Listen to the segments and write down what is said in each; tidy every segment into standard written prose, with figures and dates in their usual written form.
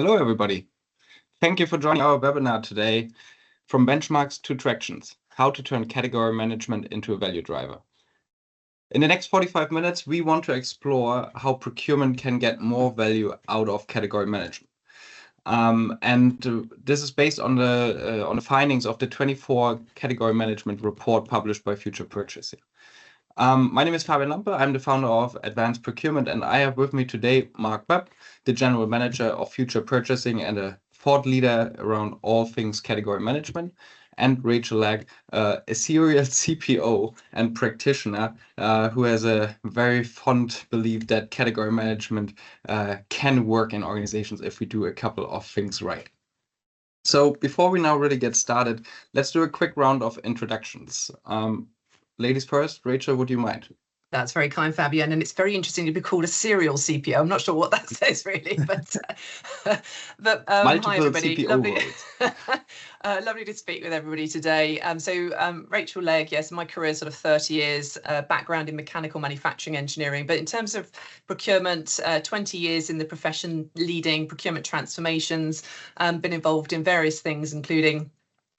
Hello, everybody. Thank you for joining our webinar today, From Benchmarks to Tractions, How to Turn Category Management into a Value Driver. In the next 45 minutes, we want to explore how procurement can get more value out of category management. This is based on the findings of the 24 Category Management Report published by Future Purchasing. My name is Fabian Lampe. I'm the founder of Advanced Procurement, and I have with me today Mark Webb, the General Manager of Future Purchasing and a thought leader around all things category management, and Rachel Legg, a serial CPO and practitioner who has a very fond belief that category management can work in organizations if we do a couple of things right. So before we now really get started, let's do a quick round of introductions. Ladies first, Rachel, would you mind? That's very kind, Fabian, and it's very interesting to be called a serial CPO. I'm not sure what that says really, but hi everybody. Lovely to speak with everybody today. Rachel Legg, yes, my career is sort of 30 years, background in mechanical manufacturing engineering, but in terms of procurement, 20 years in the profession, leading procurement transformations, been involved in various things, including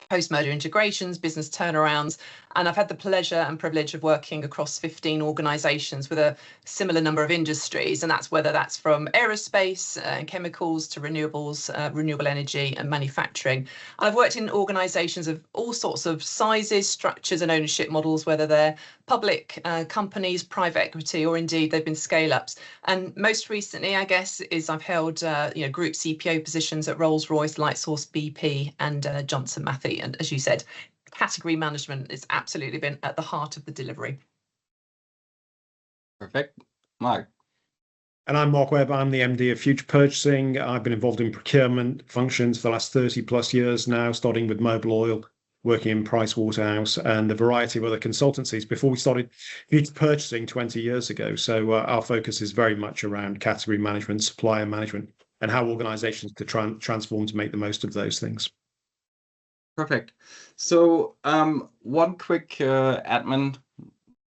post-merger integrations, business turnarounds, and I've had the pleasure and privilege of working across 15 organisations with a similar number of industries, and whether that's from aerospace and chemicals to renewables, renewable energy and manufacturing. And I've worked in organisations of all sorts of sizes, structures and ownership models, whether they're public companies, private equity, or indeed they've been scale-ups. And most recently, I guess, is I've held group CPO positions at Rolls-Royce, Lightsource, BP and Johnson Matthey. And as you said, category management has absolutely been at the heart of the delivery. Perfect. Mark. And I'm Mark Webb. I'm the MD of Future Purchasing. I've been involved in procurement functions for the last 30 plus years now, starting with Mobil Oil, working in Pricewaterhouse and a variety of other consultancies before we started Future Purchasing 20 years ago. So our focus is very much around category management, supplier management, and how organizations can transform to make the most of those things. Perfect. So one quick admin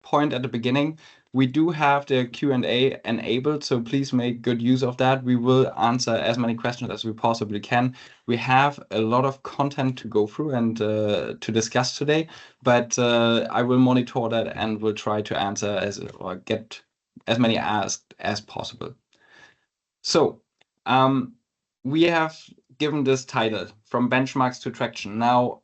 point at the beginning. We do have the Q&A enabled, so please make good use of that. We will answer as many questions as we possibly can. We have a lot of content to go through and to discuss today, but I will monitor that and will try to answer get as many asked as possible. So we have given this title, From Benchmarks to Traction. Now,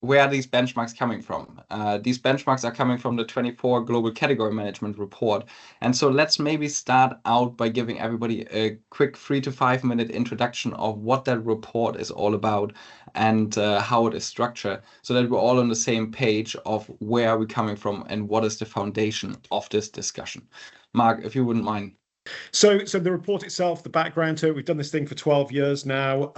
where are these benchmarks coming from? These benchmarks are coming from the 24 Global Category Management Report. And so let's maybe start out by giving everybody a quick 3 to 5 minute introduction of what that report is all about and how it is structured, so that we're all on the same page of where are we coming from and what is the foundation of this discussion. Mark, if you wouldn't mind. So the report itself, the background to it, we've done this thing for 12 years now,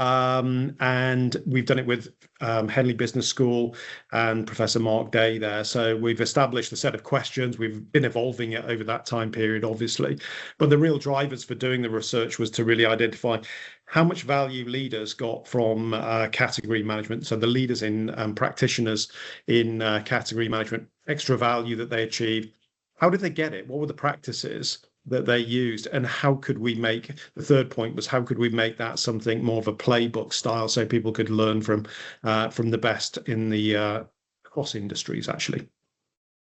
and we've done it with Henley Business School and Professor Mark Day there. So we've established a set of questions. We've been evolving it over that time period, obviously. But the real drivers for doing the research was to really identify how much value leaders got from category management. So the leaders in practitioners in category management, extra value that they achieved. How did they get it? What were the practices that they used, and how could we make, the third point was, how could we make that something more of a playbook style so people could learn from the best in the cross industries, actually.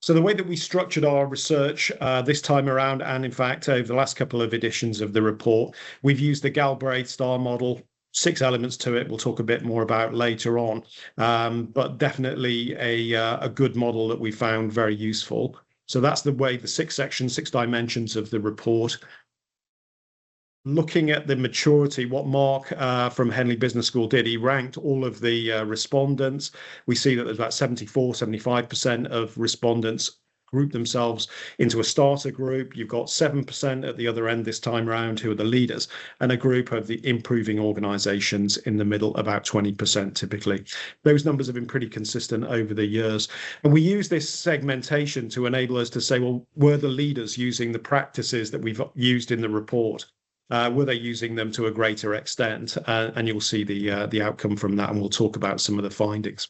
So the way that we structured our research this time around, and in fact over the last couple of editions of the report, we've used the Galbraith STAR model. 6 elements to it we'll talk a bit more about later on, but definitely a good model that we found very useful. So that's the way, the 6 sections, 6 dimensions of the report. Looking at the maturity, what Mark from Henley Business School did, he ranked all of the respondents. We see that there's about 75% of respondents group themselves into a starter group. You've got 7% at the other end this time round who are the leaders, and a group of the improving organizations in the middle, about 20% typically. Those numbers have been pretty consistent over the years. And we use this segmentation to enable us to say, well, were the leaders using the practices that we've used in the report? Were they using them to a greater extent? And you'll see the outcome from that, and we'll talk about some of the findings.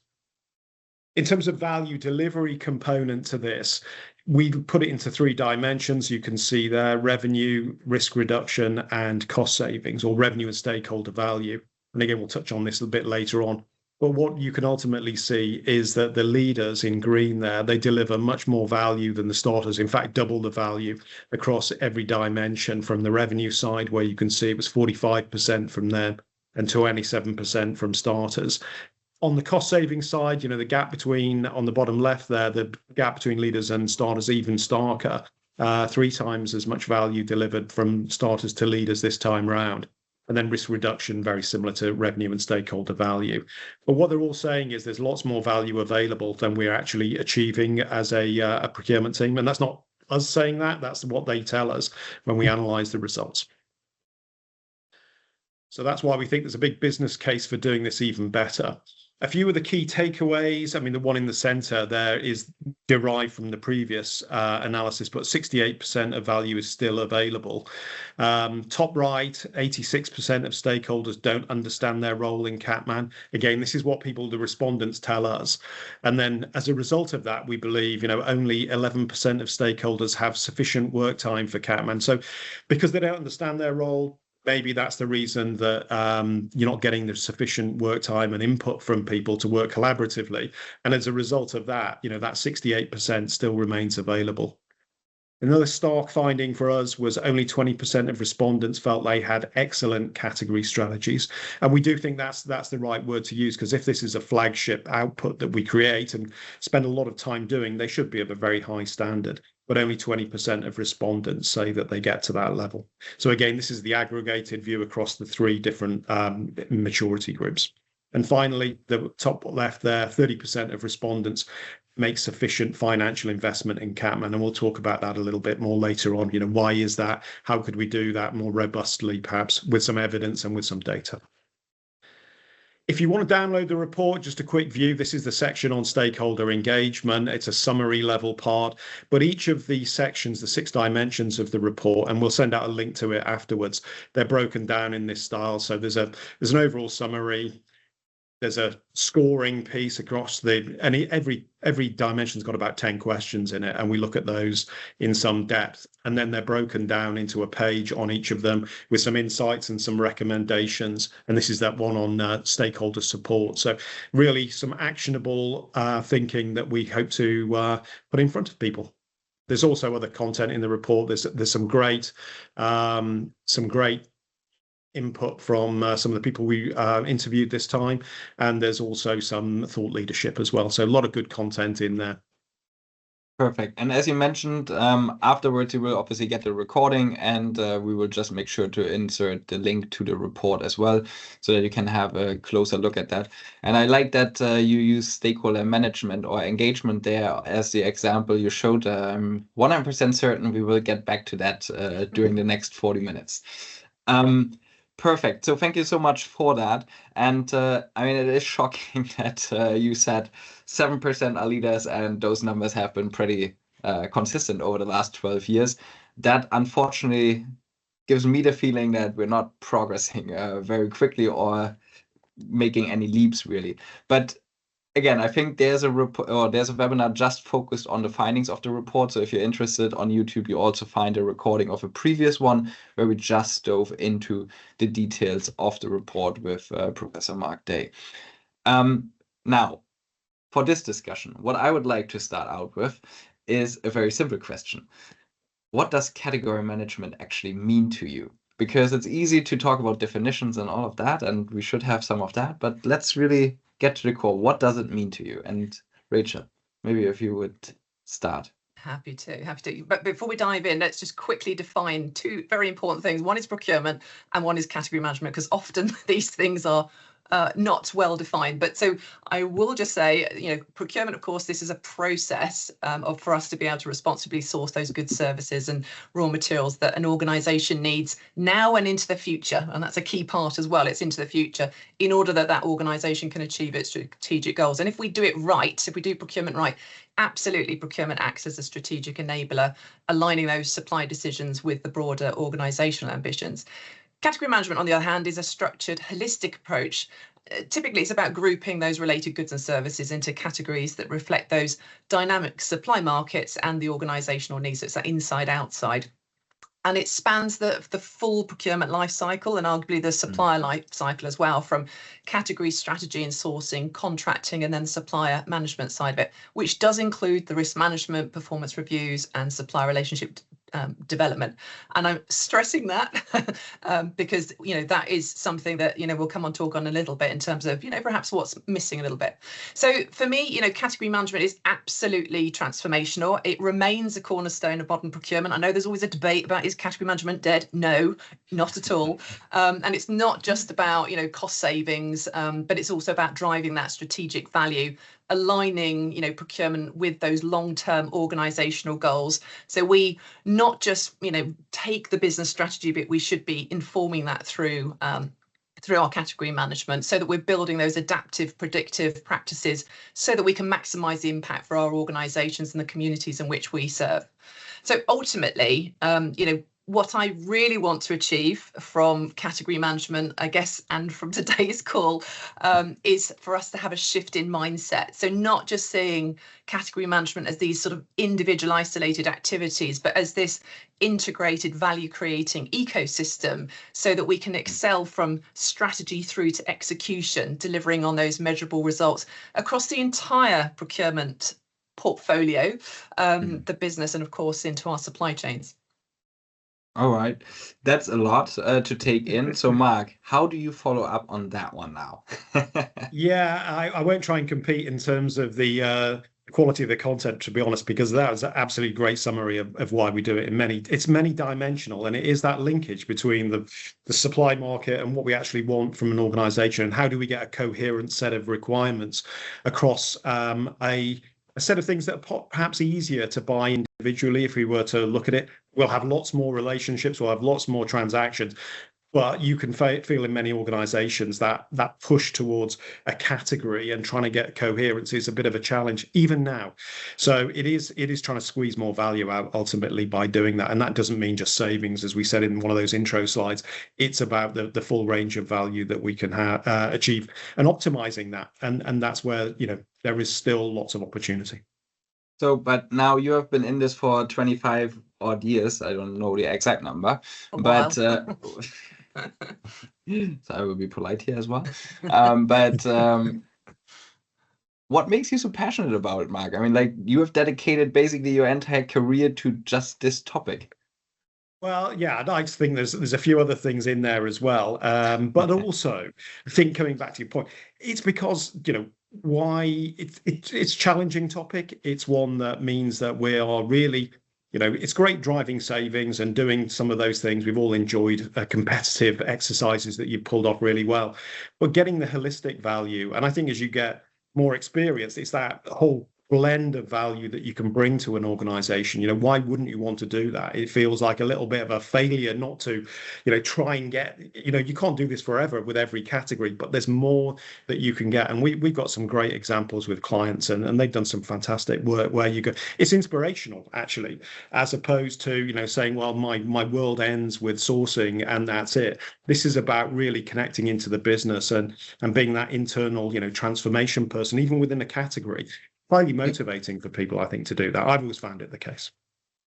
In terms of value delivery component to this, We put it into 3 dimensions. You can see there: revenue, risk reduction, and cost savings, or revenue and stakeholder value. And again, we'll touch on this a bit later on. But what you can ultimately see is that the leaders in green there, they deliver much more value than the starters. In fact, double the value across every dimension, from the revenue side, where you can see it was 45% from them and 27% from starters. On the cost saving side, the gap between, on the bottom left there, the gap between leaders and starters even starker. 3 times as much value delivered from starters to leaders this time round. And then risk reduction, very similar to revenue and stakeholder value. But what they're all saying is there's lots more value available than we're actually achieving as a procurement team. And that's not us saying that, that's what they tell us when we analyze the results. So that's why we think there's a big business case for doing this even better. A few of the key takeaways, I mean, the one in the center there is derived from the previous analysis, but 68% of value is still available. Top right, 86% of stakeholders don't understand their role in Catman. Again, this is what the respondents tell us. And then as a result of that, we believe, only 11% of stakeholders have sufficient work time for Catman. So because they don't understand their role, maybe that's the reason that you're not getting the sufficient work time and input from people to work collaboratively. And as a result of that, that 68% still remains available. Another stark finding for us was only 20% of respondents felt they had excellent category strategies. And we do think that's the right word to use, because if this is a flagship output that we create and spend a lot of time doing, they should be of a very high standard. But only 20% of respondents say that they get to that level. So again, this is the aggregated view across the 3 different maturity groups. And finally, the top left there, 30% of respondents make sufficient financial investment in Catman. And we'll talk about that a little bit more later on. Why is that? How could we do that more robustly, perhaps with some evidence and with some data? If you want to download the report, just a quick view, this is the section on stakeholder engagement. It's a summary level part, but each of the sections, the 6 dimensions of the report, and we'll send out a link to it afterwards, they're broken down in this style. So there's an overall summary. There's a scoring piece across every dimension's got about 10 questions in it, and we look at those in some depth. And then they're broken down into a page on each of them with some insights and some recommendations. And this is that one on stakeholder support. So really some actionable thinking that we hope to put in front of people. There's also other content in the report. There's some great input from some of the people we interviewed this time, and there's also some thought leadership as well. So a lot of good content in there. Perfect. And as you mentioned, afterwards you will obviously get the recording, and we will just make sure to insert the link to the report as well, so that you can have a closer look at that. And I like that you use stakeholder management or engagement there as the example you showed. 100% certain we will get back to that during the next 40 minutes. Perfect. So thank you so much for that. And I mean, it is shocking that you said 7% are leaders, and those numbers have been pretty consistent over the last 12 years. That unfortunately gives me the feeling that we're not progressing very quickly or making any leaps really. But again, I think there's a webinar just focused on the findings of the report. So if you're interested, on YouTube, you also find a recording of a previous one where we just dove into the details of the report with Professor Mark Day. Now, for this discussion, what I would like to start out with is a very simple question. What does category management actually mean to you? Because it's easy to talk about definitions and all of that, and we should have some of that, but let's really get to the core. What does it mean to you? And Rachel, maybe if you would start. Happy to. But before we dive in, let's just quickly define 2 very important things. One is procurement and one is category management, because often these things are not well defined. But so I will just say, procurement, of course, this is a process for us to be able to responsibly source those goods, services and raw materials that an organisation needs now and into the future. And that's a key part as well. It's into the future in order that organisation can achieve its strategic goals. And if we do it right, if we do procurement right, absolutely procurement acts as a strategic enabler, aligning those supply decisions with the broader organisational ambitions. Category management, on the other hand, is a structured, holistic approach. Typically, it's about grouping those related goods and services into categories that reflect those dynamic supply markets and the organisational needs. So it's that inside-outside. And it spans the full procurement life cycle and arguably the supplier life cycle as well, from category strategy and sourcing, contracting, and then the supplier management side of it, which does include the risk management, performance reviews, and supplier relationship development. And I'm stressing that because, that is something that, we'll come on talk on a little bit in terms of, perhaps what's missing a little bit. So for me, category management is absolutely transformational. It remains a cornerstone of modern procurement. I know there's always a debate about, is category management dead? No, not at all. And it's not just about, cost savings, but it's also about driving that strategic value, aligning, procurement with those long-term organizational goals. So we not just, take the business strategy, but we should be informing that through our category management, so that we're building those adaptive, predictive practices so that we can maximize the impact for our organizations and the communities in which we serve. So ultimately, what I really want to achieve from category management, I guess, and from today's call, is for us to have a shift in mindset. So not just seeing category management as these sort of individual isolated activities, but as this integrated value creating ecosystem, so that we can excel from strategy through to execution, delivering on those measurable results across the entire procurement portfolio, the business, and of course into our supply chains. All right, that's a lot to take in. So, Mark, how do you follow up on that one now? Yeah, I won't try and compete in terms of the quality of the content, to be honest, because that was an absolutely great summary of why we do it. It's many dimensional, and it is that linkage between the supply market and what we actually want from an organization, and how do we get a coherent set of requirements across a set of things that are perhaps easier to buy individually. If we were to look at it, we'll have lots more relationships, we'll have lots more transactions, but you can feel in many organizations that push towards a category and trying to get coherence is a bit of a challenge even now. So it is trying to squeeze more value out ultimately by doing that. And that doesn't mean just savings, as we said in one of those intro slides. It's about the full range of value that we can achieve and optimizing that. And that's where, there is still lots of opportunity. So, but now you have been in this for 25 odd years. I don't know the exact number, but so I will be polite here as well. What makes you so passionate about it, Mark? I mean, like, you have dedicated basically your entire career to just this topic. Well, yeah, I'd like to think there's a few other things in there as well. But also, I think, coming back to your point, it's because, why it's a challenging topic. It's one that means that we are really, it's great driving savings and doing some of those things. We've all enjoyed competitive exercises that you've pulled off really well, but getting the holistic value. And I think as you get more experience, it's that whole blend of value that you can bring to an organization. Why wouldn't you want to do that? It feels like a little bit of a failure not to, try and get, you can't do this forever with every category, but there's more that you can get. And we've got some great examples with clients, and they've done some fantastic work where you go, it's inspirational actually, as opposed to, saying, well, my world ends with sourcing and that's it. This is about really connecting into the business and being that internal, transformation person, even within a category. Highly motivating for people, I think, to do that. I've always found it the case.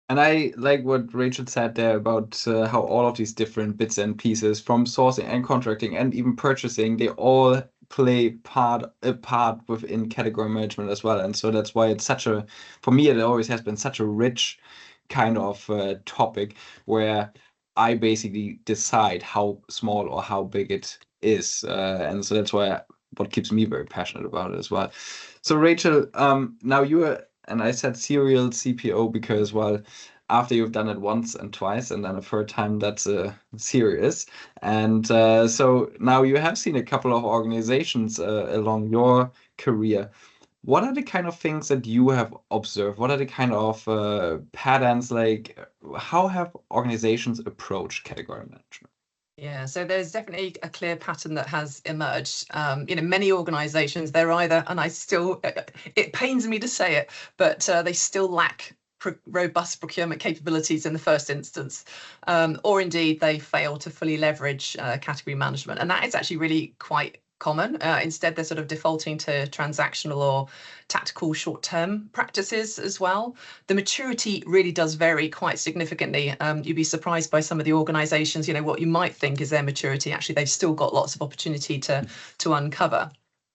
And I like what Rachel said there about how all of these different bits and pieces, from sourcing and contracting and even purchasing, they all play a part within category management as well. And so that's why it's for me, it always has been such a rich kind of topic, where I basically decide how small or how big it is. And so that's what keeps me very passionate about it as well. So Rachel, now you are, and I said serial CPO because, well, after you've done it once and twice and then a third time, that's serious. And so now you have seen a couple of organizations along your career. What are the kind of things that you have observed? What are the kind of patterns, like how have organizations approached category management? Yeah, so there's definitely a clear pattern that has emerged. Many organizations, they're either, and it pains me to say it, but they still lack robust procurement capabilities in the first instance, or indeed they fail to fully leverage category management. And that is actually really quite common. Instead, they're sort of defaulting to transactional or tactical short-term practices as well. The maturity really does vary quite significantly. You'd be surprised by some of the organizations, what you might think is their maturity. Actually, they've still got lots of opportunity to uncover.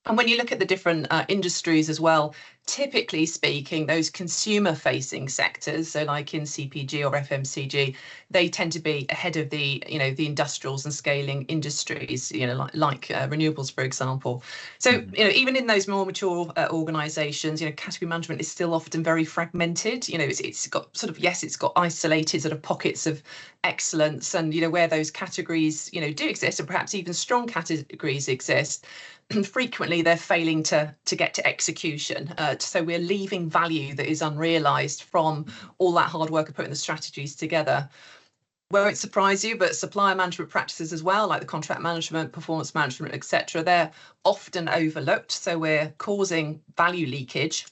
And when you look at the different industries as well, typically speaking, those consumer-facing sectors, so like in CPG or FMCG, they tend to be ahead of the, the industrials and scaling industries, like renewables, for example. So, even in those more mature organisations, category management is still often very fragmented. It's got sort of, yes, it's got isolated sort of pockets of excellence, and where those categories, do exist, and perhaps even strong categories exist. Frequently they're failing to get to execution. So we're leaving value that is unrealized from all that hard work of putting the strategies together. Won't surprise you, but supplier management practices as well, like the contract management, performance management, etc., they're often overlooked. So we're causing value leakage.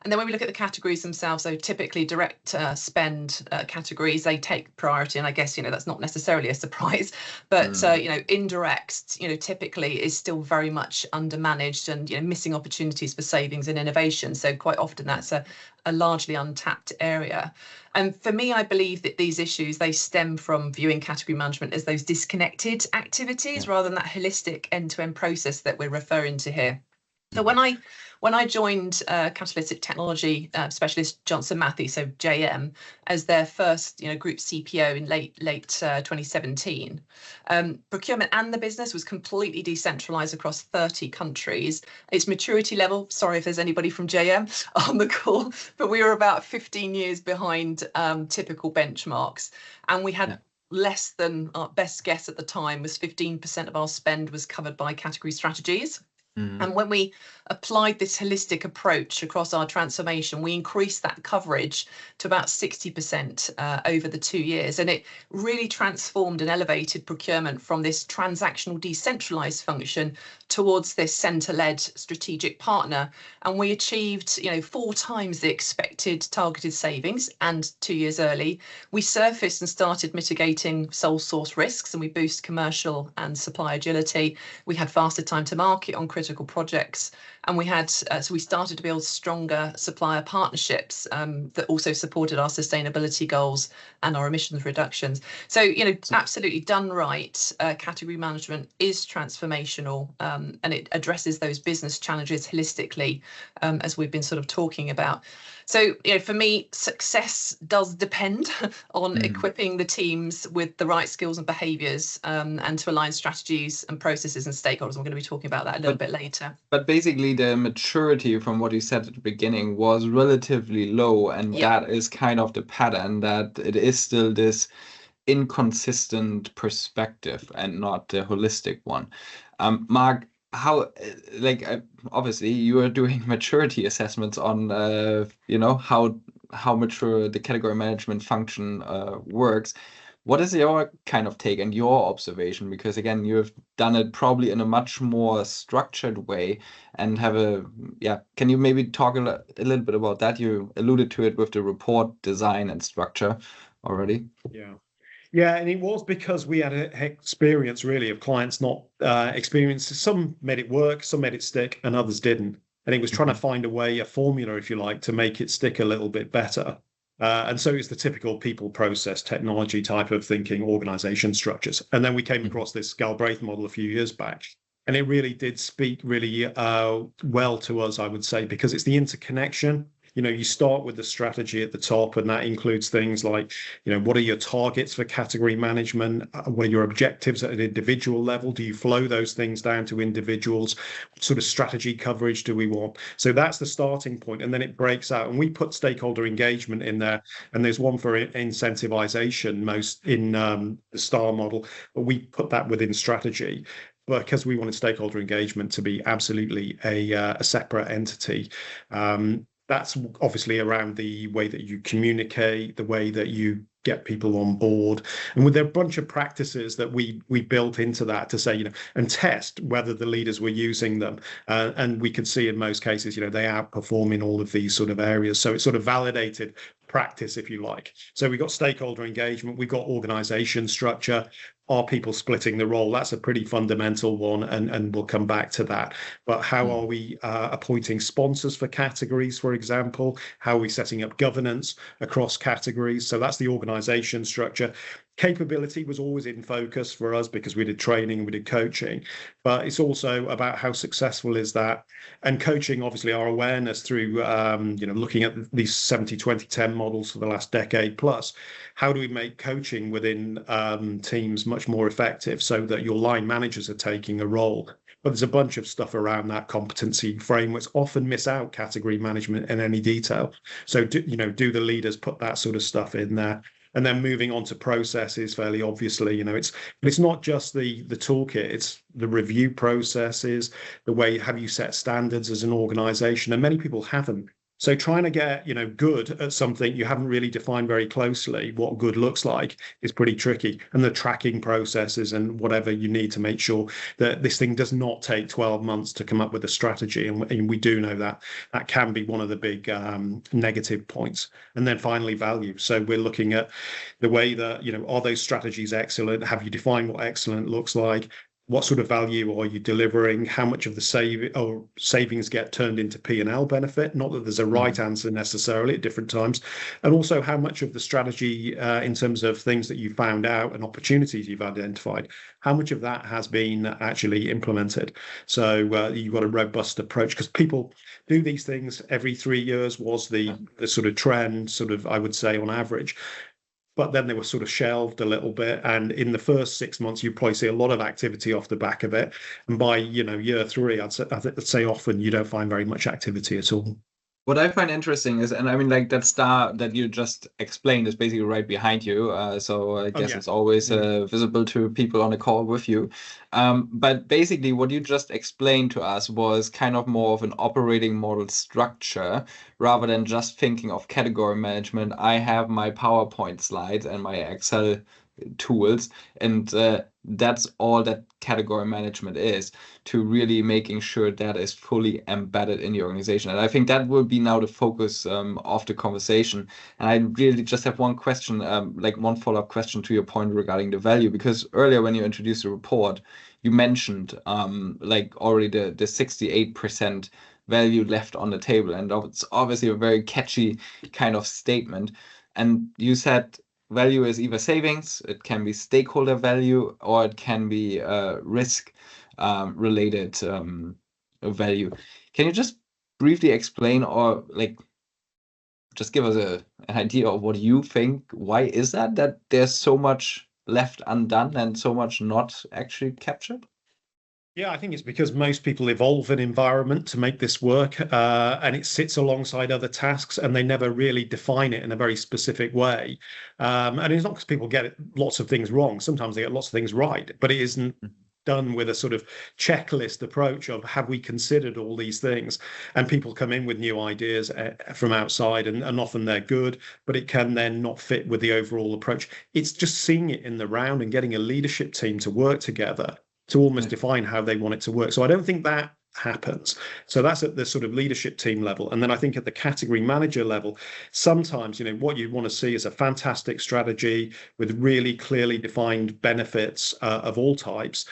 And then when we look at the categories themselves, so typically direct spend categories, they take priority. And I guess, that's not necessarily a surprise, but, indirects, typically is still very much undermanaged and, missing opportunities for savings and innovation. So quite often that's a largely untapped area. And for me, I believe that these issues, they stem from viewing category management as those disconnected activities rather than that holistic end-to-end process that we're referring to here. So when I joined catalytic technology specialist Johnson Matthey, so JM, as their first group CPO in late 2017, procurement and the business was completely decentralized across 30 countries. Its maturity level, sorry if there's anybody from JM on the call, but we were about 15 years behind typical benchmarks, and we had less than, our best guess at the time was 15% of our spend was covered by category strategies. And when we applied this holistic approach across our transformation, we increased that coverage to about 60% over the 2 years. And it really transformed and elevated procurement from this transactional decentralized function towards this center-led strategic partner. And we achieved, 4 times the expected targeted savings, and 2 years early. We surfaced and started mitigating sole source risks, and we boost commercial and supply agility. We had faster time to market on critical projects, and we had so we started to build stronger supplier partnerships that also supported our sustainability goals and our emissions reductions. So absolutely done right, category management is transformational, and it addresses those business challenges holistically, as we've been sort of talking about. So, for me, success does depend on equipping the teams with the right skills and behaviours, and to align strategies and processes and stakeholders. I'm going to be talking about that a little bit later. But basically, the maturity from what you said at the beginning was relatively low, and that is kind of the pattern, that it is still this inconsistent perspective and not the holistic one. Mark, how, obviously you are doing maturity assessments on how mature the category management function works. What is your kind of take and your observation? Because again, you've done it probably in a much more structured way and have can you maybe talk a little bit about that? You alluded to it with the report design and structure already. Yeah, and it was because we had an experience really of clients not experienced. Some made it work, some made it stick, and others didn't. And it was trying to find a way, a formula, if you like, to make it stick a little bit better. And so it's the typical people, process, technology type of thinking, organization structures. And then we came across this Galbraith model a few years back. And it really did speak really well to us, I would say, because it's the interconnection. You start with the strategy at the top, and that includes things like, what are your targets for category management? What are your objectives at an individual level? Do you flow those things down to individuals? What sort of strategy coverage do we want? So that's the starting point, and then it breaks out. And we put stakeholder engagement in there, and there's one for incentivization most in the STAR model, but we put that within strategy, because we wanted stakeholder engagement to be absolutely a separate entity. That's obviously around the way that you communicate, the way that you get people on board. And with a bunch of practices that we built into that to say, and test whether the leaders were using them. And we could see in most cases, they outperform in all of these sort of areas. So it sort of validated practice, if you like. So we've got stakeholder engagement, we've got organization structure. Are people splitting the role? That's a pretty fundamental one, and we'll come back to that. But how are we appointing sponsors for categories, for example? How are we setting up governance across categories? So that's the organization structure. Capability was always in focus for us because we did training, we did coaching, but it's also about how successful is that. And coaching, obviously, our awareness through looking at these 70-20-10 models for the last decade plus. How do we make coaching within teams much more effective so that your line managers are taking a role? But there's a bunch of stuff around that competency frameworks often miss out category management in any detail. So do the leaders put that sort of stuff in there? And then moving on to processes, fairly obviously, it's not just the toolkit, it's the review processes, the way have you set standards as an organization, and many people haven't. So trying to get, good at something you haven't really defined very closely what good looks like is pretty tricky. And the tracking processes and whatever you need to make sure that this thing does not take 12 months to come up with a strategy. And we do know that that can be one of the big negative points. And then finally, value. So we're looking at the way that, are those strategies excellent? Have you defined what excellent looks like? What sort of value are you delivering? How much of the savings get turned into P&L benefit? Not that there's a right answer necessarily at different times. And also how much of the strategy in terms of things that you found out and opportunities you've identified, how much of that has been actually implemented? So you've got a robust approach because people do these things every 3 years was the sort of trend, sort of, I would say on average. But then they were sort of shelved a little bit. And in the first 6 months, you probably see a lot of activity off the back of it. And by, year 3, I'd say often you don't find very much activity at all. What I find interesting is, and I mean, like that star that you just explained is basically right behind you. So I guess it's always visible to people on the call with you. But basically what you just explained to us was kind of more of an operating model structure rather than just thinking of category management. I have my PowerPoint slides and my Excel tools, and that's all that category management is, to really making sure that is fully embedded in the organization. And I think that will be now the focus of the conversation. And I really just have one question, like one follow-up question to your point regarding the value, because earlier when you introduced the report, you mentioned like already the 68% value left on the table, and it's obviously a very catchy kind of statement. And you said value is either savings, it can be stakeholder value, or it can be risk related value. Can you just briefly explain, or like just give us an idea of what you think? Why is that there's so much left undone and so much not actually captured? Yeah, I think it's because most people evolve an environment to make this work, and it sits alongside other tasks, and they never really define it in a very specific way. And it's not because people get lots of things wrong. Sometimes they get lots of things right, but it isn't done with a sort of checklist approach of have we considered all these things? And people come in with new ideas from outside, and often they're good, but it can then not fit with the overall approach. It's just seeing it in the round and getting a leadership team to work together to almost define how they want it to work. So I don't think that happens. So that's at the sort of leadership team level. And then I think at the category manager level, sometimes, what you want to see is a fantastic strategy with really clearly defined benefits of all types,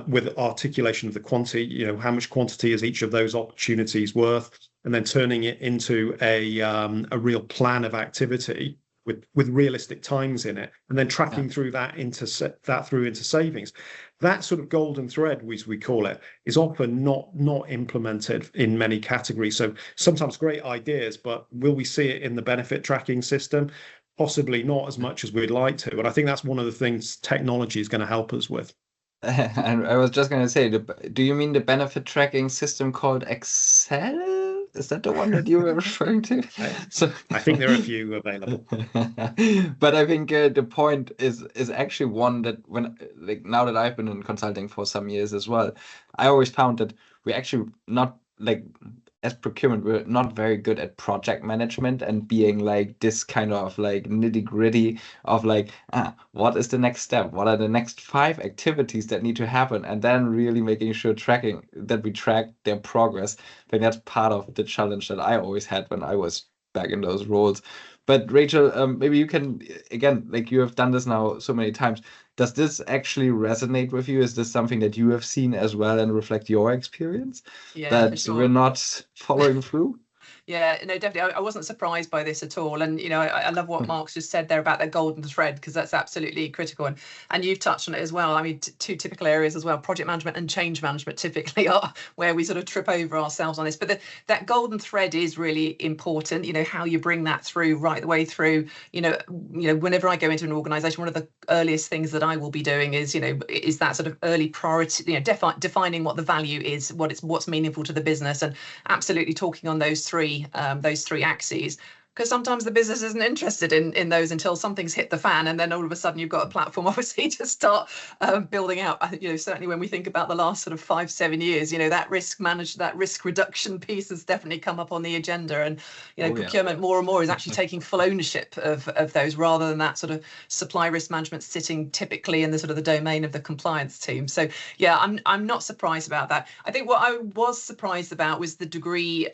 with articulation of the quantity, how much quantity is each of those opportunities worth, and then turning it into a real plan of activity with realistic times in it, and then tracking through that into savings. That sort of golden thread, as we call it, is often not implemented in many categories. So sometimes great ideas, but will we see it in the benefit tracking system? Possibly not as much as we'd like to. And I think that's one of the things technology is going to help us with. And I was just going to say, do you mean the benefit tracking system called Excel? Is that the one that you were referring to? So I think there are a few available. But I think the point is actually one that now that I've been in consulting for some years as well, I always found that we're actually not as procurement, we're not very good at project management and being like this kind of like nitty gritty of like, what is the next step? What are the next 5 activities that need to happen? And then really making sure that we track their progress. I think that's part of the challenge that I always had when I was back in those roles. But Rachel, maybe you can, again, like you have done this now so many times. Does this actually resonate with you? Is this something that you have seen as well and reflect your experience, Yeah, for that we're sure. not following through? Yeah, no, definitely. I wasn't surprised by this at all. And, I love what Mark's just said there about that golden thread, because that's absolutely critical. And you've touched on it as well. I mean, two typical areas as well, project management and change management typically are where we sort of trip over ourselves on this. But that golden thread is really important, how you bring that through right the way through. Whenever I go into an organization, one of the earliest things that I will be doing is, is that sort of early priority, defining what the value is, what's meaningful to the business, and absolutely talking on those three axes, because sometimes the business isn't interested in those until something's hit the fan, and then all of a sudden you've got a platform obviously to start building out. Certainly when we think about the last sort of 5-7 years, that risk reduction piece has definitely come up on the agenda, and procurement more and more is actually taking full ownership of those, rather than that sort of supply risk management sitting typically in the sort of the domain of the compliance team. So yeah, I'm not surprised about that. I think what I was surprised about was the degree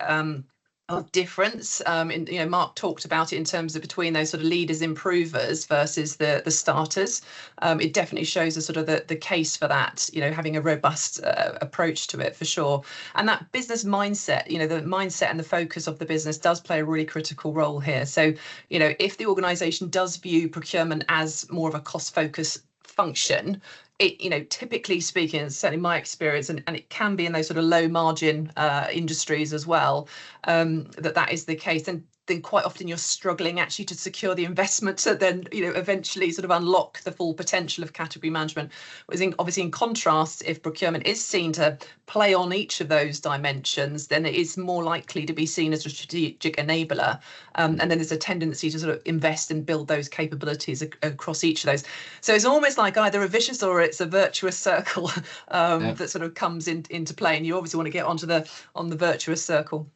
of difference. Mark talked about it in terms of between those sort of leaders, improvers versus the starters. It definitely shows a sort of the case for that, having a robust approach to it, for sure. And that business mindset, the mindset and the focus of the business does play a really critical role here. So, if the organization does view procurement as more of a cost focus function, it, typically speaking, certainly my experience, and it can be in those sort of low margin industries as well, that is the case. And then quite often you're struggling actually to secure the investment to then, eventually sort of unlock the full potential of category management. Obviously, in contrast, if procurement is seen to play on each of those dimensions, then it is more likely to be seen as a strategic enabler. And then there's a tendency to sort of invest and build those capabilities across each of those. So it's almost like either a vicious or it's a virtuous circle that sort of comes into play. And you obviously want to get on the virtuous circle.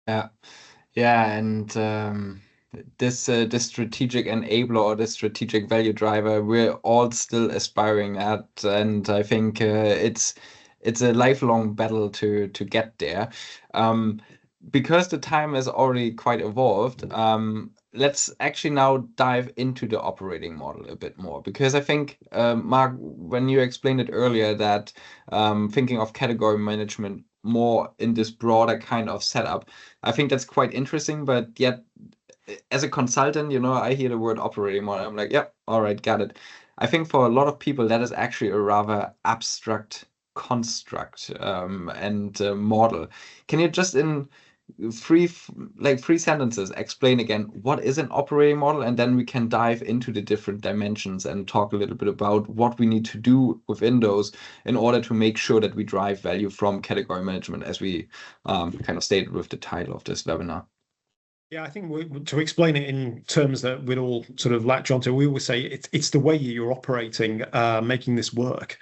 Yeah. Yeah, and this strategic enabler or this strategic value driver, we're all still aspiring at, and I think it's a lifelong battle to get there. Because the time has already quite evolved, let's actually now dive into the operating model a bit more, because I think, Mark, when you explained it earlier, that thinking of category management more in this broader kind of setup, I think that's quite interesting. But yet, as a consultant, I hear the word operating model, I'm like, yep, all right, got it. I think for a lot of people, that is actually a rather abstract construct and model. Can you just in three sentences explain again what is an operating model, and then we can dive into the different dimensions and talk a little bit about what we need to do within those in order to make sure that we drive value from category management, as we kind of stated with the title of this webinar. Yeah, I think to explain it in terms that we'd all sort of latch onto, we always say it's the way you're operating, making this work.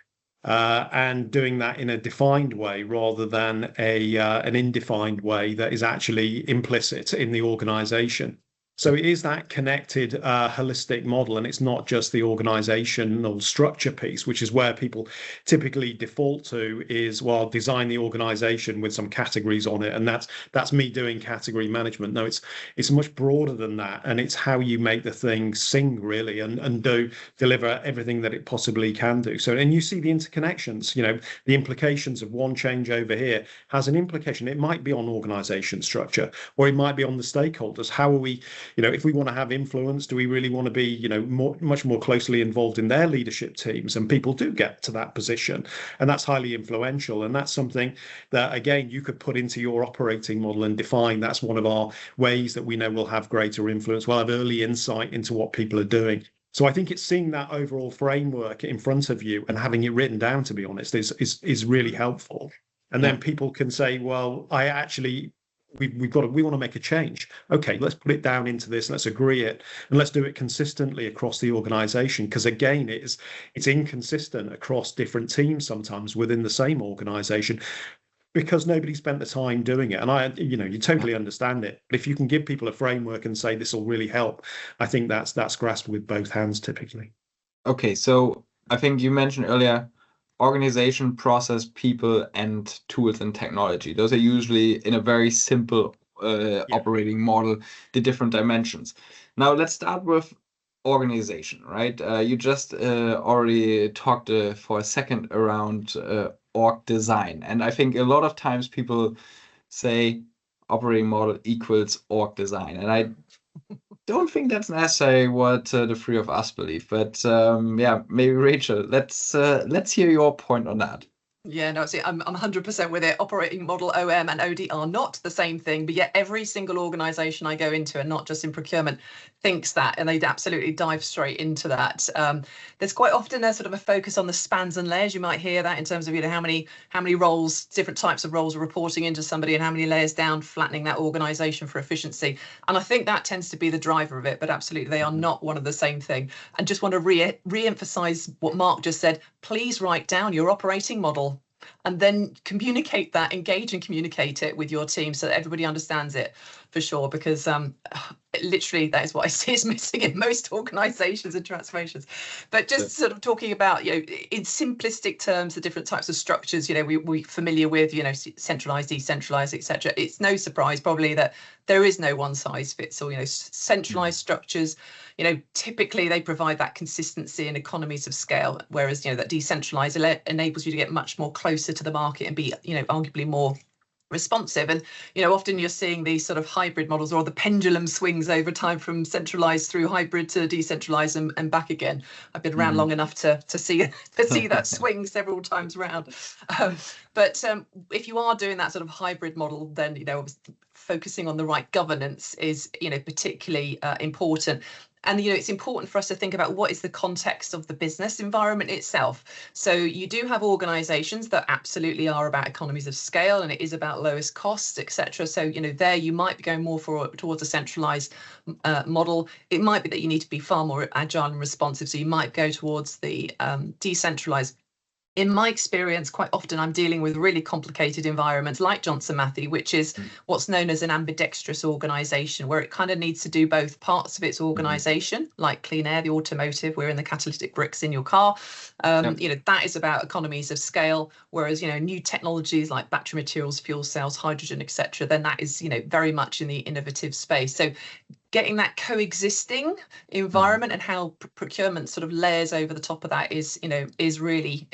And doing that in a defined way rather than an indefined way that is actually implicit in the organization. So it is that connected, holistic model, and it's not just the organizational structure piece, which is where people typically default to is, well, design the organization with some categories on it, and that's me doing category management. No, it's much broader than that, and it's how you make the thing sing really and deliver everything that it possibly can do. So, and you see the interconnections, the implications of one change over here has an implication. It might be on organization structure, or it might be on the stakeholders. How are we? If we want to have influence, do we really want to be, much more closely involved in their leadership teams? And people do get to that position, and that's highly influential. And that's something that, again, you could put into your operating model and define. That's one of our ways that we know will have greater influence. We'll have early insight into what people are doing. So I think it's seeing that overall framework in front of you and having it written down, to be honest, is really helpful. And then people can say, well, we want to make a change. Okay, let's put it down into this, let's agree it, and let's do it consistently across the organization. Because again, it's inconsistent across different teams sometimes within the same organization, because nobody spent the time doing it. And you totally understand it. But if you can give people a framework and say this will really help, I think that's grasped with both hands typically. Okay, so I think you mentioned earlier organization, process, people, and tools and technology. Those are usually in a very simple operating model, the different dimensions. Now let's start with organization, right? You just already talked for a second around org design, and I think a lot of times people say operating model equals org design, and I don't think that's necessarily what the three of us believe. But yeah, maybe Rachel, let's hear your point on that. Yeah, no, see, I'm 100% with it. Operating model, OM and OD are not the same thing, but yet every single organization I go into, and not just in procurement, thinks that, and they absolutely dive straight into that. There's quite often a sort of a focus on the spans and layers. You might hear that in terms of, you know, how many roles, different types of roles are reporting into somebody, and how many layers down, flattening that organization for efficiency. And I think that tends to be the driver of it, but absolutely they are not one of the same thing. And just want to re-emphasize what Mark just said. Please write down your operating model, and then communicate that, engage and communicate it with your team so that everybody understands it, for sure, because literally that is what I see is missing in most organizations and transformations. But just sort of talking about, you know, in simplistic terms, the different types of structures, you know, we're familiar with, you know, centralized, decentralized, etc. It's no surprise probably that there is no one size fits all. You know, centralized structures, you know, typically they provide that consistency and economies of scale, whereas, you know, that decentralized enables you to get much more closer to the market and be, you know, arguably more responsive. And, you know, often you're seeing these sort of hybrid models, or the pendulum swings over time from centralized through hybrid to decentralized and back again. I've been around long enough to see that swing several times around. But if you are doing that sort of hybrid model, then, you know, focusing on the right governance is, you know, particularly important. And, you know, it's important for us to think about what is the context of the business environment itself. So you do have organizations that absolutely are about economies of scale, and it is about lowest costs, etc. So, you know, there you might be going more towards a centralized model. It might be that you need to be far more agile and responsive. So you might go towards the decentralized. In my experience, quite often I'm dealing with really complicated environments like Johnson Matthey, which is what's known as an ambidextrous organization, where it kind of needs to do both parts of its organization, like Clean Air, the automotive, we're in the catalytic bricks in your car. You know, that is about economies of scale, whereas, you know, new technologies like battery materials, fuel cells, hydrogen, etc., then that is, you know, very much in the innovative space. So getting that coexisting environment and how procurement sort of layers over the top of that is, you know, is really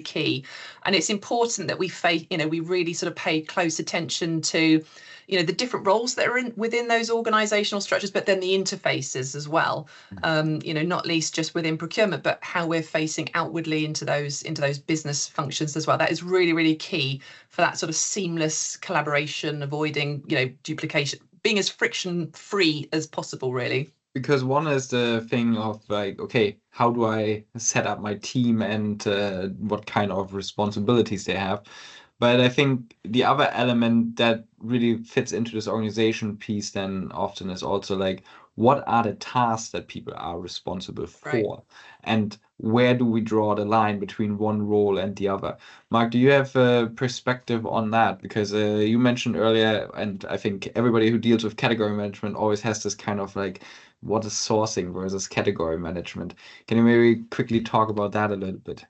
key. And it's important that we really sort of pay close attention to, you know, the different roles that are within those organizational structures, but then the interfaces as well. You know, not least just within procurement, but how we're facing outwardly into those business functions as well. That is really, really key for that sort of seamless collaboration, avoiding, you know, duplication, being as friction free as possible, really. Because one is the thing of like, okay, how do I set up my team and what kind of responsibilities they have? But I think the other element that really fits into this organization piece then often is also like, what are the tasks that people are responsible for? Right. And where do we draw the line between one role and the other? Mark, do you have a perspective on that? Because you mentioned earlier, and I think everybody who deals with category management always has this kind of like, what is sourcing versus category management? Can you maybe quickly talk about that a little bit?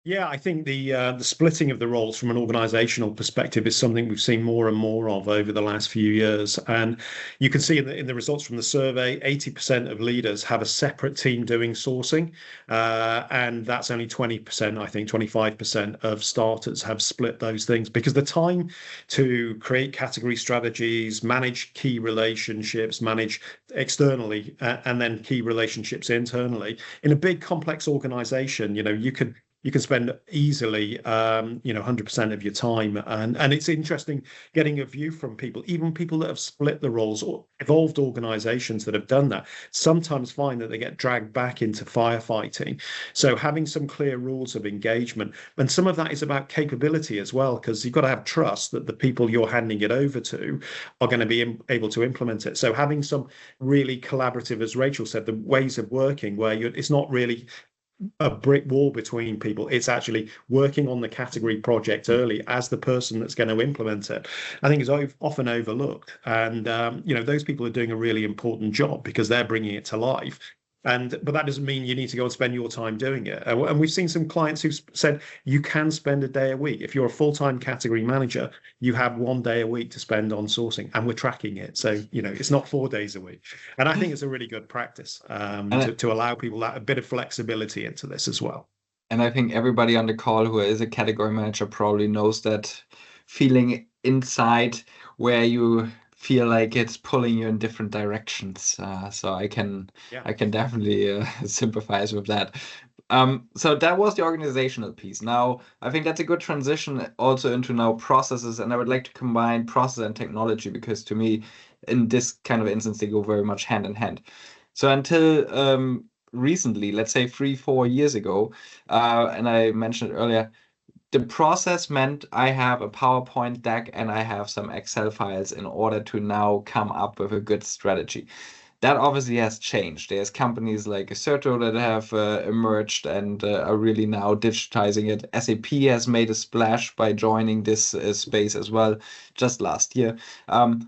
Yeah, I think the splitting of the roles from an organizational perspective is something we've seen more and more of over the last few years. And you can see in the results from the survey, 80% of leaders have a separate team doing sourcing. And that's only 20%, I think 25% of starters have split those things, because the time to create category strategies, manage key relationships, manage externally, and then key relationships internally in a big complex organization, you know, you can spend easily, 100% of your time. And it's interesting getting a view from people, even people that have split the roles, or evolved organizations that have done that, sometimes find that they get dragged back into firefighting. So having some clear rules of engagement, and some of that is about capability as well, because you've got to have trust that the people you're handing it over to are going to be able to implement it. So having some really collaborative, as Rachel said, the ways of working where it's not really a brick wall between people. It's actually working on the category project early as the person that's going to implement it. I think is often overlooked. And, those people are doing a really important job because they're bringing it to life. But that doesn't mean you need to go and spend your time doing it. And we've seen some clients who've said you can spend a day a week. If you're a full-time category manager, you have 1 day a week to spend on sourcing, and we're tracking it. So, it's not 4 days a week. And I think it's a really good practice to allow people that a bit of flexibility into this as well. And I think everybody on the call who is a category manager probably knows that feeling inside where you feel like it's pulling you in different directions. So I can definitely sympathize with that. So that was the organizational piece. Now, I think that's a good transition also into now processes, and I would like to combine process and technology, because to me, in this kind of instance, they go very much hand in hand. So until recently, let's say 3-4 years ago, and I mentioned it earlier, the process meant I have a PowerPoint deck and I have some Excel files in order to now come up with a good strategy. That obviously has changed. There's companies like Acerto that have emerged and are really now digitizing it. SAP has made a splash by joining this space as well just last year. And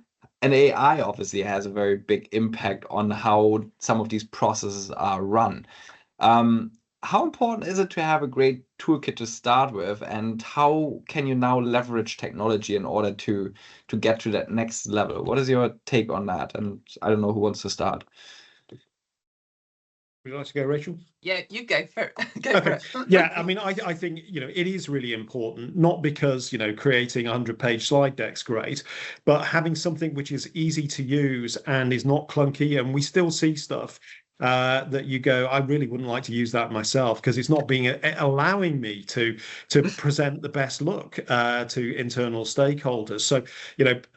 AI obviously has a very big impact on how some of these processes are run. How important is it to have a great toolkit to start with, and how can you now leverage technology in order to get to that next level? What is your take on that? And I don't know who wants to start. Would you like to go, Rachel? Yeah, you go for it. Go for it. Yeah, I mean, I think, it is really important, not because, creating 100-page slide deck's great, but having something which is easy to use and is not clunky. And we still see stuff that you go, I really wouldn't like to use that myself, because it's not allowing me to present the best look to internal stakeholders. So,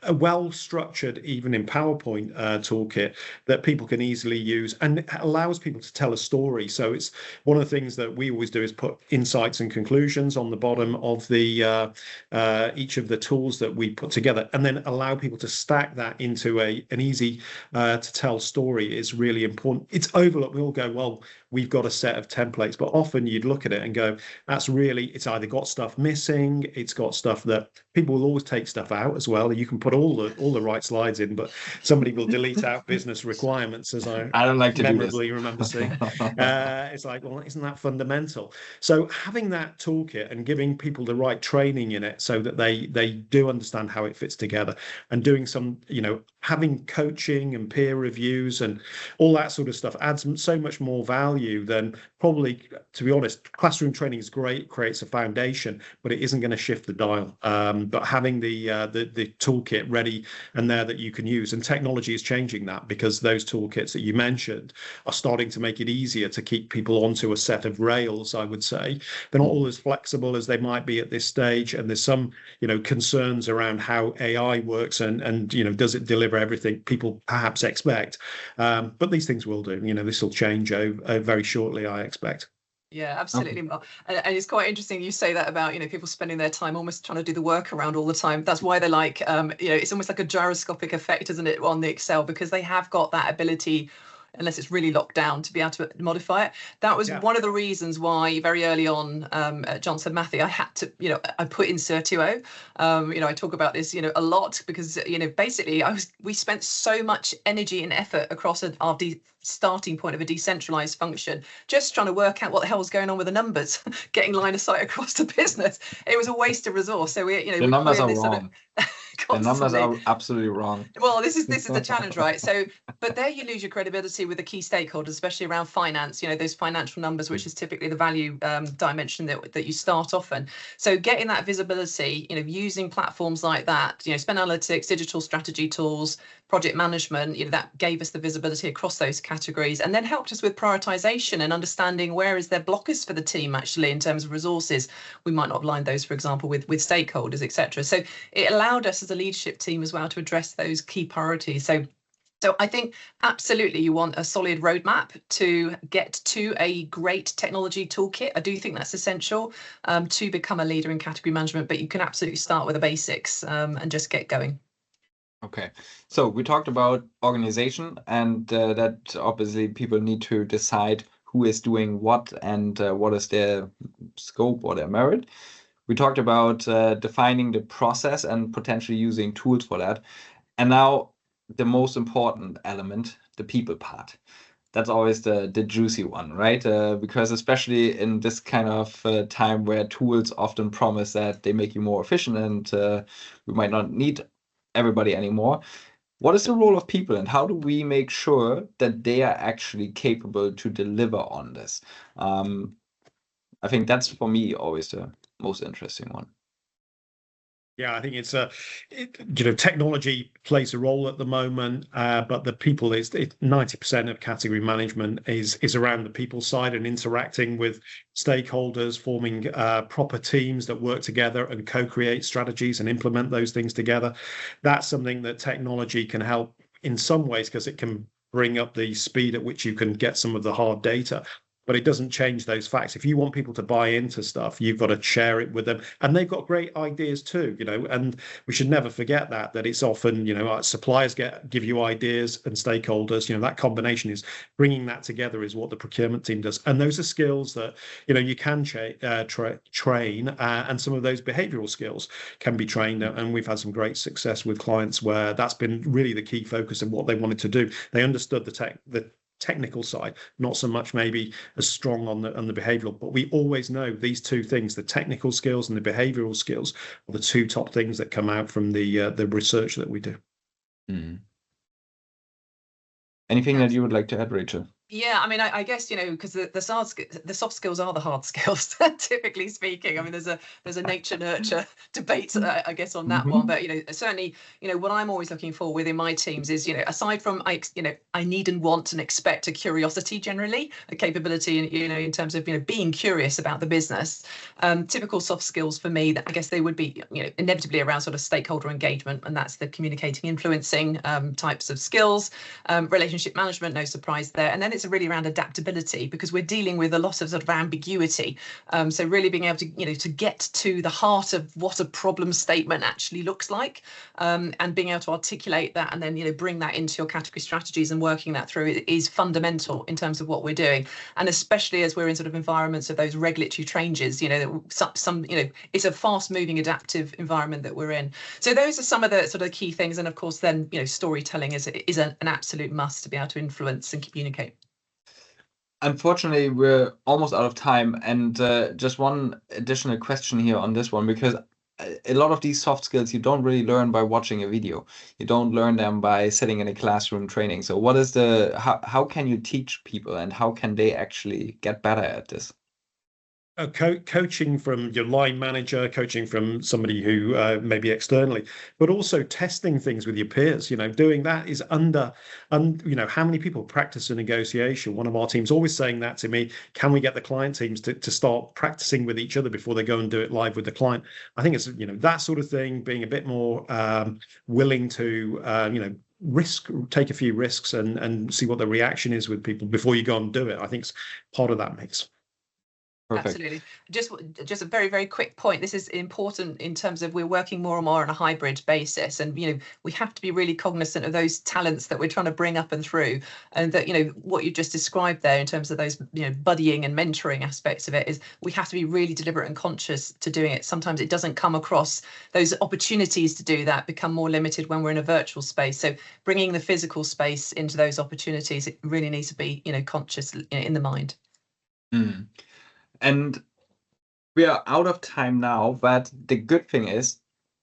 a well-structured, even in PowerPoint toolkit that people can easily use, and it allows people to tell a story. So it's one of the things that we always do is put insights and conclusions on the bottom of the each of the tools that we put together, and then allow people to stack that into an easy to tell story is really important. It's overlooked. We all go, well, we've got a set of templates, but often you'd look at it and go, it's either got stuff missing, it's got stuff that people will always take stuff out as well. You can put all the right slides in, but somebody will delete out business requirements, as I don't like to memorably remember seeing. It's like, well, isn't that fundamental? So having that toolkit and giving people the right training in it so that they do understand how it fits together, and doing some, having coaching and peer reviews and all that sort of stuff adds so much more value than probably, to be honest. Classroom training is great, creates a foundation, but it isn't going to shift the dial. But having the toolkit ready and there that you can use, and technology is changing that, because those toolkits that you mentioned are starting to make it easier to keep people onto a set of rails. I would say they're not all as flexible as they might be at this stage, and there's some concerns around how AI works and does it deliver everything people perhaps expect. But these things will do. This will change very shortly, I expect. Yeah, absolutely. And it's quite interesting you say that about, people spending their time almost trying to do the workaround all the time. That's why they like, it's almost like a gyroscopic effect, isn't it, on the Excel, because they have got that ability, unless it's really locked down, to be able to modify it. That was one of the reasons why very early on at Johnson Matthey, I had to, I put in Certio. I talk about this, a lot, because, basically we spent so much energy and effort across our starting point of a decentralized function, just trying to work out what the hell was going on with the numbers, getting line of sight across the business. It was a waste of resource. So the numbers are wrong. The numbers are absolutely wrong. Well, this is the challenge, right? So, but there you lose your credibility with the key stakeholders, especially around finance. Those financial numbers, which is typically the value dimension that you start off in. So, getting that visibility, using platforms like that, Spend Analytics, digital strategy tools, project management, that gave us the visibility across those categories, and then helped us with prioritization and understanding where is there blockers for the team actually in terms of resources. We might not have aligned those, for example, with stakeholders, etc. So it allowed us as a leadership team as well to address those key priorities. So I think absolutely you want a solid roadmap to get to a great technology toolkit. I do think that's essential to become a leader in category management, but you can absolutely start with the basics and just get going. Okay, so we talked about organization, and that obviously people need to decide who is doing what and what is their scope or their merit. We talked about defining the process and potentially using tools for that. And now the most important element, the people part. that's always the juicy one, right? Because especially in this kind of time where tools often promise that they make you more efficient and we might not need everybody anymore. What is the role of people, and how do we make sure that they are actually capable to deliver on this? I think that's, for me, always the most interesting one. Yeah, I think it's technology plays a role at the moment, but the people is 90% of category management is around the people side and interacting with stakeholders, forming proper teams that work together and co-create strategies and implement those things together. That's something that technology can help in some ways, because it can bring up the speed at which you can get some of the hard data. But it doesn't change those facts. If you want people to buy into stuff, you've got to share it with them, and they've got great ideas too, and we should never forget that it's often, suppliers give you ideas, and stakeholders, that combination is bringing that together is what the procurement team does. And those are skills that, you can train, and some of those behavioral skills can be trained. And we've had some great success with clients where that's been really the key focus of what they wanted to do. They understood the technical side, not so much maybe as strong on the behavioral, but we always know these two things, the technical skills and the behavioral skills, are the two top things that come out from the research that we do. Anything that you would like to add, Rachel? Yeah, I mean, I guess, because the soft skills are the hard skills, typically speaking. I mean, there's a nature nurture debate, I guess, on that one. But certainly, what I'm always looking for within my teams is, aside from I need and want and expect a curiosity, generally, a capability, in terms of being curious about the business. Typical soft skills for me, I guess they would be inevitably around sort of stakeholder engagement, and that's the communicating, influencing types of skills. Relationship management, no surprise there, and then it's really around adaptability, because we're dealing with a lot of sort of ambiguity. So really being able to, to get to the heart of what a problem statement actually looks like, and being able to articulate that and then, bring that into your category strategies and working that through is fundamental in terms of what we're doing. And especially as we're in sort of environments of those regulatory changes, it's a fast moving adaptive environment that we're in. So those are some of the sort of key things. And of course, then, storytelling is an absolute must to be able to influence and communicate. Unfortunately, we're almost out of time, and just one additional question here on this one, because a lot of these soft skills you don't really learn by watching a video. You don't learn them by sitting in a classroom training. So what is how can you teach people, and how can they actually get better at this? Coaching from your line manager, coaching from somebody who maybe externally, but also testing things with your peers. Doing that is how many people practice a negotiation? One of our teams always saying that to me, can we get the client teams to start practicing with each other before they go and do it live with the client? I think it's, that sort of thing, being a bit more willing to, take a few risks and see what the reaction is with people before you go and do it. I think it's part of that mix. Perfect. Absolutely. Just a very, very quick point. This is important in terms of we're working more and more on a hybrid basis, and we have to be really cognizant of those talents that we're trying to bring up and through, and that what you just described there in terms of those buddying and mentoring aspects of it is we have to be really deliberate and conscious to doing it. Sometimes it doesn't come across. Those opportunities to do that become more limited when we're in a virtual space. So bringing the physical space into those opportunities, it really needs to be conscious in the mind. And we are out of time now, but the good thing is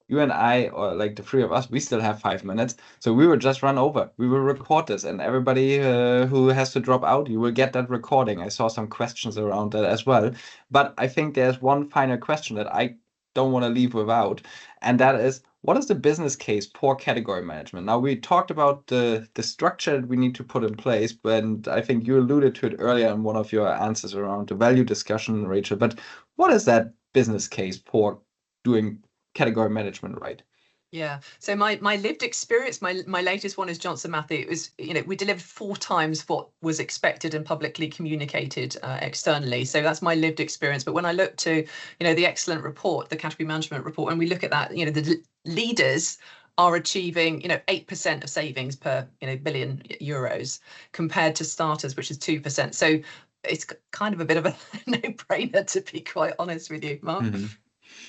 you and I, or like the three of us, we still have 5 minutes. So we will just run over. We will record this, and everybody who has to drop out, you will get that recording. I saw some questions around that as well. But I think there's one final question that I don't want to leave without, and that is, what is the business case for category management? Now, we talked about the structure that we need to put in place, and I think you alluded to it earlier in one of your answers around the value discussion, Rachel. But what is that business case for doing category management right? Yeah. So my lived experience, my latest one is Johnson Matthey. It was, we delivered 4 times what was expected and publicly communicated externally. So that's my lived experience. But when I look to, the excellent report, the category management report, and we look at that, the leaders are achieving, 8% of savings per, billion euros compared to starters, which is 2%. So it's kind of a bit of a no-brainer, to be quite honest with you, Mark.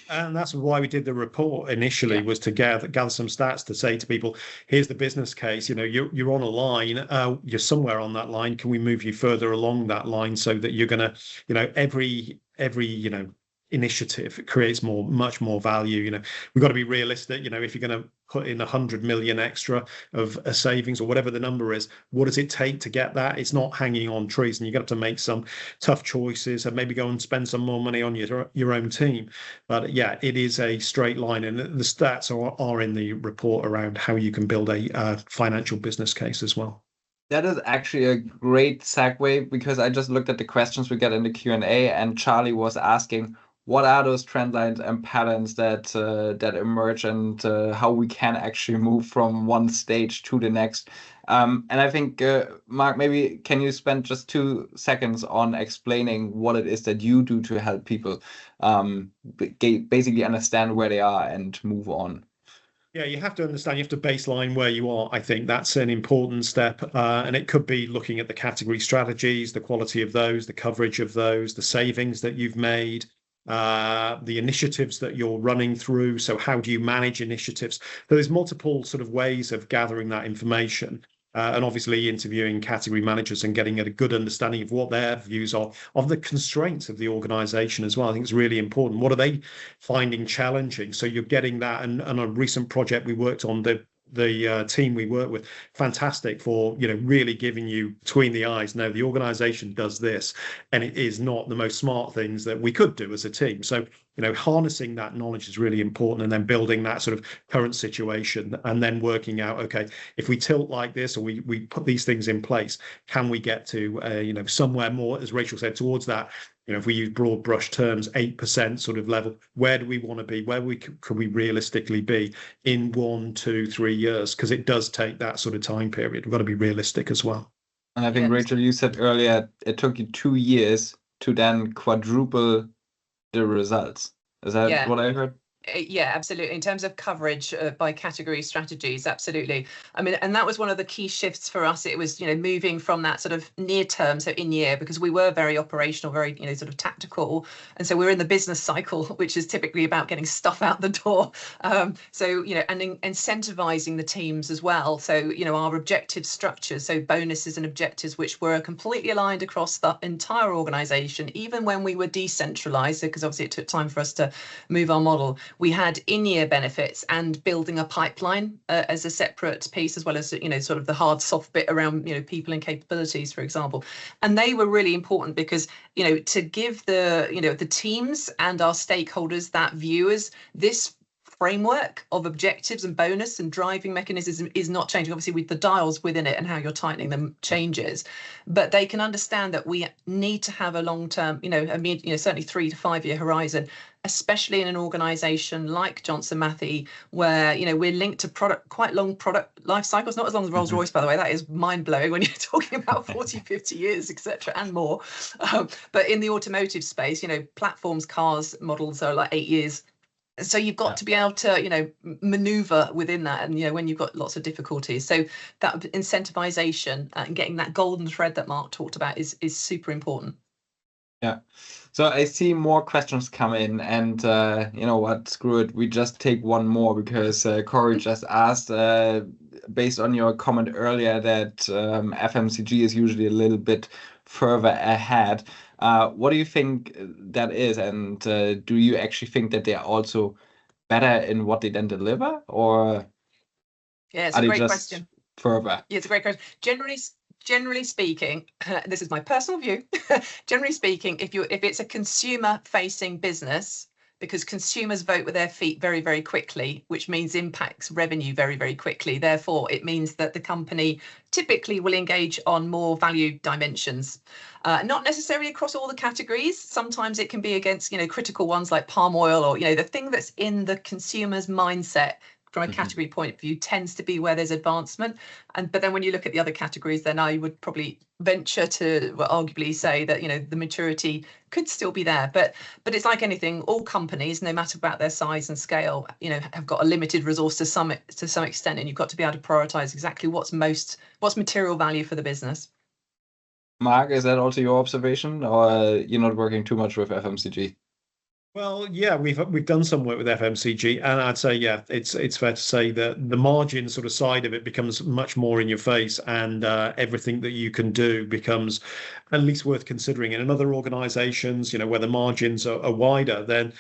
And that's why we did the report initially, was to gather some stats to say to people, here's the business case. You're on a line, you're somewhere on that line. Can we move you further along that line so that you're going to, every initiative creates much more value. We've got to be realistic. If you're going to put in 100 million extra of a savings or whatever the number is, what does it take to get that? It's not hanging on trees, and you've got to make some tough choices and maybe go and spend some more money on your own team. But yeah, it is a straight line, and the stats are in the report around how you can build a financial business case as well. That is actually a great segue, because I just looked at the questions we get in the Q&A, and Charlie was asking, what are those trend lines and patterns that emerge, and how we can actually move from one stage to the next? And I think, Mark, maybe can you spend just 2 seconds on explaining what it is that you do to help people basically understand where they are and move on? Yeah, you have to understand, you have to baseline where you are. I think that's an important step. And it could be looking at the category strategies, the quality of those, the coverage of those, the savings that you've made, the initiatives that you're running through. So how do you manage initiatives? So there's multiple sort of ways of gathering that information. And obviously interviewing category managers and getting a good understanding of what their views are of the constraints of the organization as well. I think it's really important. What are they finding challenging? So you're getting that. And a recent project we worked on, the team we work with, fantastic for really giving you between the eyes. No, the organization does this, and it is not the most smart things that we could do as a team. So harnessing that knowledge is really important, and then building that sort of current situation, and then working out, okay, if we tilt like this, or we put these things in place, can we get to somewhere more, as Rachel said, towards that, if we use broad brush terms, 8% sort of level, where do we want to be? Where could we realistically be in 1, 2, 3 years? Because it does take that sort of time period. We've got to be realistic as well. And I think, Rachel, you said earlier, it took you 2 years to then quadruple the results. Is that what I heard? Yeah, absolutely. In terms of coverage by category strategies, absolutely. I mean, and that was one of the key shifts for us. It was, moving from that sort of near term, so in year, because we were very operational, very, sort of tactical. And so we're in the business cycle, which is typically about getting stuff out the door. And incentivizing the teams as well. So, our objective structures, so bonuses and objectives, which were completely aligned across the entire organization, even when we were decentralized, because obviously it took time for us to move our model. We had in-year benefits and building a pipeline as a separate piece, as well as, sort of the hard, soft bit around, people and capabilities, for example. And they were really important because, to give the teams and our stakeholders that view as this framework of objectives and bonus and driving mechanisms is not changing. Obviously, with the dials within it and how you're tightening them changes, but they can understand that we need to have a long-term, certainly 3 to 5 year horizon, especially in an organization like Johnson Matthey, where, we're linked to quite long product life cycles, not as long as Rolls-Royce, by the way. That is mind-blowing when you're talking about 40, 50 years, etc., and more. But in the automotive space, platforms, cars, models are like 8 years. So you've got to be able to, maneuver within that. And, when you've got lots of difficulties. So that incentivization and getting that golden thread that Mark talked about is super important. Yeah. So I see more questions come in, and you know what, screw it. We just take one more, because Corey just asked, based on your comment earlier, that FMCG is usually a little bit further ahead. What do you think that is? And do you actually think that they're also better in what they then deliver, or yeah, it's a great question. Further? Yeah, it's a great question. Generally speaking, this is my personal view. Generally speaking, if it's a consumer-facing business, because consumers vote with their feet very, very quickly, which means impacts revenue very, very quickly. Therefore, it means that the company typically will engage on more value dimensions, not necessarily across all the categories. Sometimes it can be against, critical ones like palm oil, or, the thing that's in the consumer's mindset from a category point of view tends to be where there's advancement. But then when you look at the other categories, then I would probably venture to arguably say that, the maturity could still be there. But it's like anything, all companies, no matter about their size and scale, have got a limited resource to some extent, and you've got to be able to prioritize exactly what's material value for the business. Mark, is that also your observation, or you're not working too much with FMCG? Well, yeah, we've done some work with FMCG, and I'd say, yeah, it's fair to say that the margin sort of side of it becomes much more in your face, and everything that you can do becomes at least worth considering. And in other organisations, where the margins are wider, then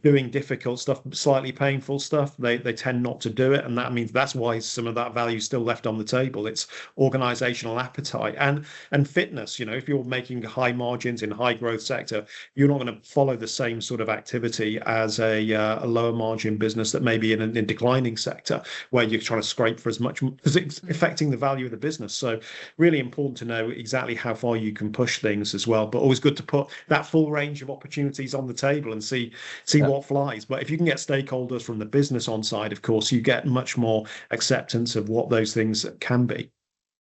doing difficult stuff, slightly painful stuff, they tend not to do it, and that means that's why some of that value is still left on the table. It's organisational appetite and fitness. If you're making high margins in high growth sector, you're not going to follow the same sort of activity as a lower margin business that may be in a declining sector where you're trying to scrape for as much, because it's affecting the value of the business. So really important to know exactly how far you can push things as well, but always good to put that full range of opportunities on the table and see what flies. But if you can get stakeholders from the business on side, of course, you get much more acceptance of what those things can be.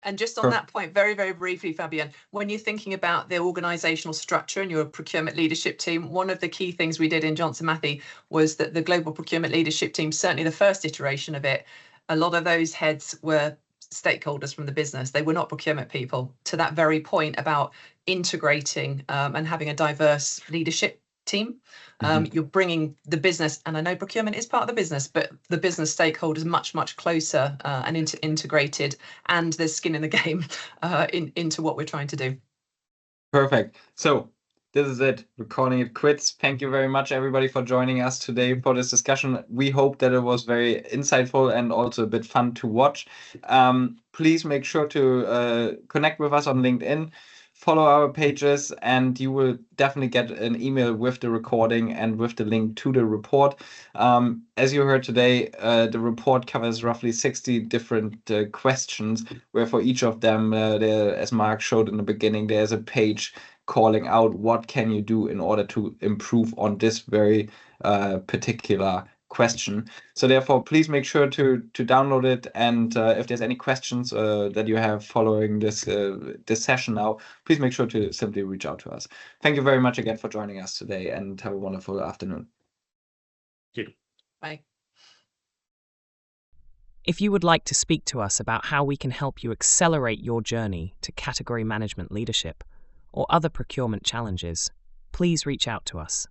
And just on that point, very, very briefly, Fabian, when you're thinking about the organizational structure and your procurement leadership team, one of the key things we did in Johnson Matthey was that the global procurement leadership team, certainly the first iteration of it, a lot of those heads were stakeholders from the business. They were not procurement people. To that very point about integrating and having a diverse leadership team, you're bringing the business, and I know procurement is part of the business, but the business stakeholders much, much closer and integrated, and there's skin in the game into what we're trying to do. Perfect. So this is it. We're calling it quits. Thank you very much, everybody, for joining us today for this discussion. We hope that it was very insightful and also a bit fun to watch. Please make sure to connect with us on LinkedIn. Follow our pages, and you will definitely get an email with the recording and with the link to the report. As you heard today, the report covers roughly 60 different questions, where for each of them, as Mark showed in the beginning, there's a page calling out what can you do in order to improve on this very particular question. So therefore, please make sure to download it, and if there's any questions that you have following this session now, please make sure to simply reach out to us. Thank you very much again for joining us today, and have a wonderful afternoon. Thank you. Bye. If you would like to speak to us about how we can help you accelerate your journey to category management leadership or other procurement challenges, please reach out to us.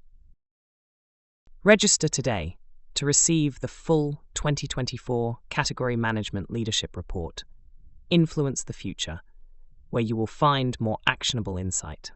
Register today to receive the full 2024 Category Management Leadership Report, Influence the Future, where you will find more actionable insight.